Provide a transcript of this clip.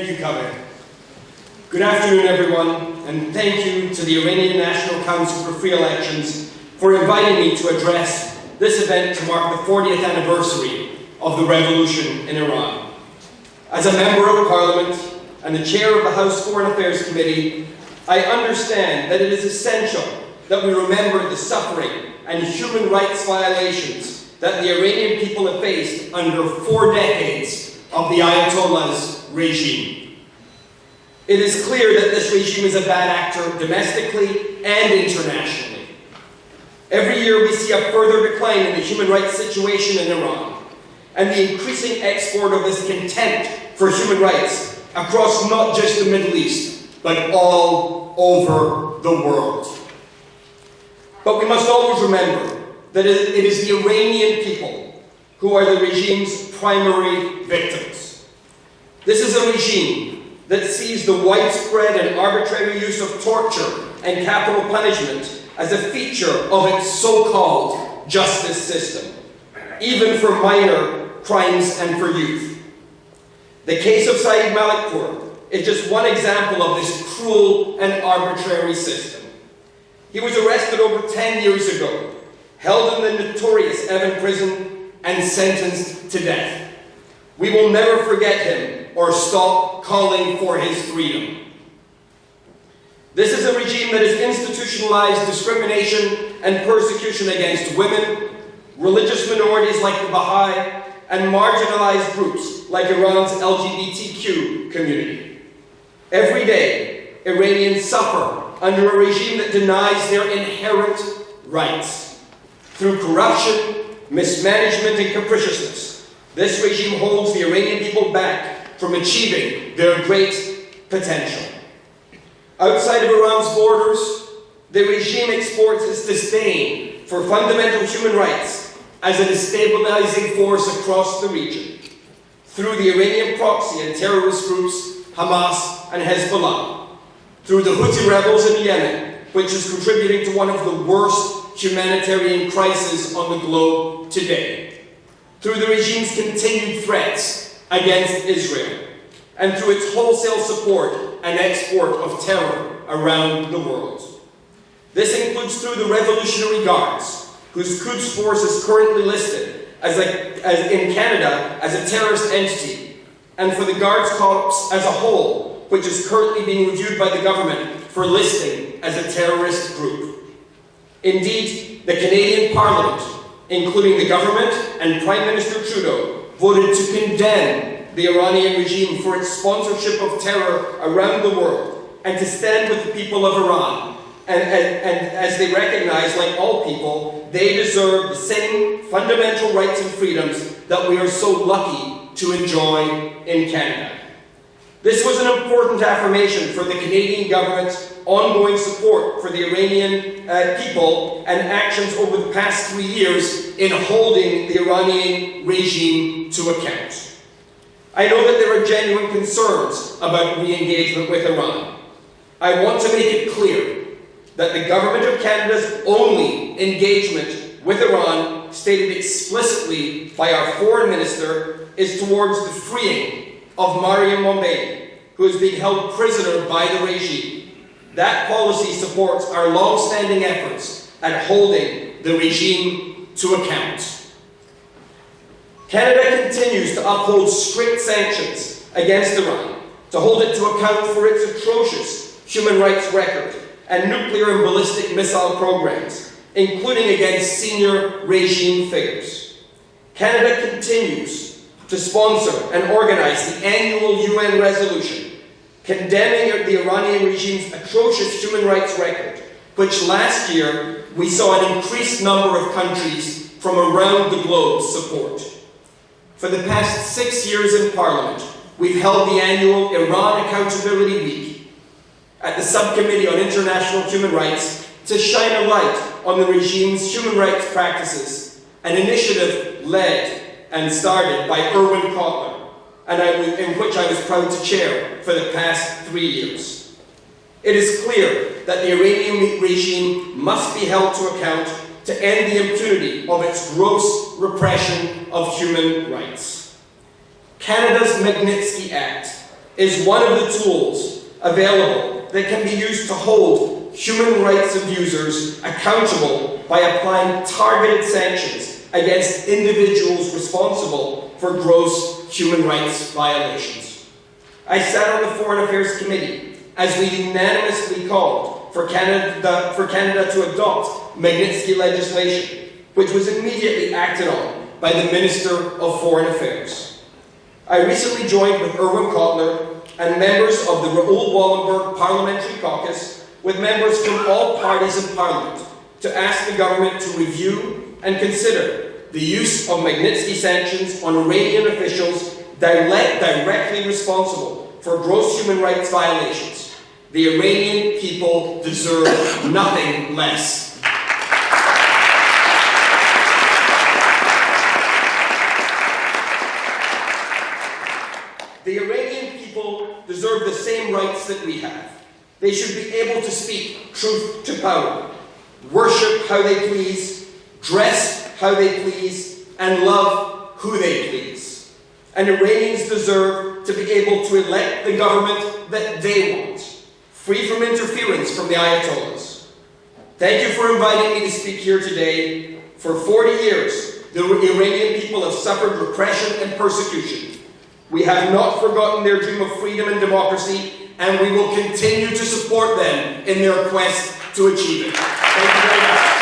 Thank you, Kaveh. Good afternoon, everyone, and thank you to the Iranian National Council for Free Elections for inviting me to address this event to mark the 40th anniversary of the revolution in Iran. As a member of Parliament and the chair of the House Foreign Affairs Committee, I understand that it is essential that we remember the suffering and human rights violations that the Iranian people have faced under 4 decades of the Ayatollah's regime. It is clear that this regime is a bad actor domestically and internationally. Every year we see a further decline in the human rights situation in Iran and the increasing export of this contempt for human rights across not just the Middle East, but all over the world. But we must always remember that it is the Iranian people who are the regime's primary victims. This is a regime that sees the widespread and arbitrary use of torture and capital punishment as a feature of its so-called justice system, even for minor crimes and for youth. The case of Saeed Malikpour is just one example of this cruel and arbitrary system. He was arrested over 10 years ago, held in the notorious Evin prison, and sentenced to death. We will never forget him or stop calling for his freedom. This is a regime that has institutionalized discrimination and persecution against women, religious minorities like the Baha'i, and marginalized groups like Iran's LGBTQ community. Every day, Iranians suffer under a regime that denies their inherent rights. Through corruption, mismanagement, and capriciousness, this regime holds the Iranian people back from achieving their great potential. Outside of Iran's borders, the regime exports its disdain for fundamental human rights as a destabilizing force across the region through the Iranian proxy and terrorist groups Hamas and Hezbollah, through the Houthi rebels in Yemen, which is contributing to one of the worst humanitarian crises on the globe today, through the regime's continued threats against Israel, and through its wholesale support and export of terror around the world. This includes through the Revolutionary Guards, whose Quds force is currently listed as in Canada as a terrorist entity, and for the Guards Corps as a whole, which is currently being reviewed by the government for listing as a terrorist group. Indeed, the Canadian Parliament, including the government and Prime Minister Trudeau, voted to condemn the Iranian regime for its sponsorship of terror around the world and to stand with the people of Iran. And as they recognize, like all people, they deserve the same fundamental rights and freedoms that we are so lucky to enjoy in Canada. This was an important affirmation for the Canadian government's ongoing support for the Iranian people and actions over the past 3 years in holding the Iranian regime to account. I know that there are genuine concerns about re-engagement with Iran. I want to make it clear that the Government of Canada's only engagement with Iran, stated explicitly by our Foreign Minister, is towards the freeing of Mariam Mombayi, who is being held prisoner by the regime. That policy supports our long-standing efforts at holding the regime to account. Canada continues to uphold strict sanctions against Iran, to hold it to account for its atrocious human rights record and nuclear and ballistic missile programs, including against senior regime figures. Canada continues to sponsor and organize the annual UN resolution condemning the Iranian regime's atrocious human rights record, which last year we saw an increased number of countries from around the globe support. For the past 6 years in Parliament, we've held the annual Iran Accountability Week at the Subcommittee on International Human Rights to shine a light on the regime's human rights practices, an initiative led and started by Erwin Kotler, in which I was proud to chair for the past 3 years. It is clear that the Iranian regime must be held to account to end the impunity of its gross repression of human rights. Canada's Magnitsky Act is one of the tools available that can be used to hold human rights abusers accountable by applying targeted sanctions against individuals responsible for gross human rights violations. I sat on the Foreign Affairs Committee as we unanimously called for Canada to adopt Magnitsky legislation, which was immediately acted on by the Minister of Foreign Affairs. I recently joined with Erwin Kotler and members of the Raoul Wallenberg Parliamentary Caucus with members from all parties in Parliament to ask the government to review and consider the use of Magnitsky sanctions on Iranian officials directly responsible for gross human rights violations. The Iranian people deserve nothing less. The Iranian people deserve the same rights that we have. They should be able to speak truth to power, worship how they please, dress how they please, and love who they please. And Iranians deserve to be able to elect the government that they want, free from interference from the Ayatollahs. Thank you for inviting me to speak here today. For 40 years, the Iranian people have suffered repression and persecution. We have not forgotten their dream of freedom and democracy, and we will continue to support them in their quest to achieve it. Thank you very much.